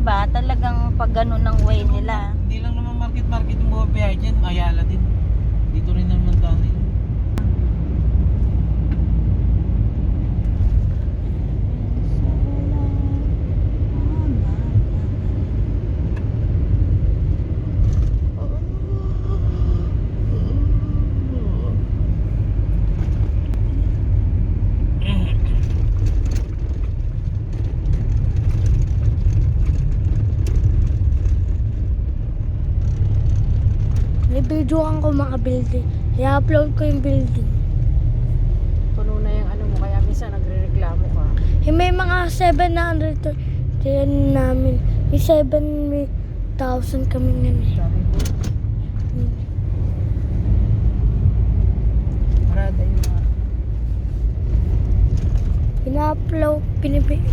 iba, talagang pag ganun ang way nila. Hindi lang naman market yung mga biyahe dyan. Ayala din. Dito rin naman dahil. May videoan ko mga building. I-upload ko yung building. Puno na yung ano mo, kaya minsan nagre-reklamo ka. May mga 700 to yan namin. May 7,000 kami ngayon. Sabi ko, parada yung mga Ina-upload,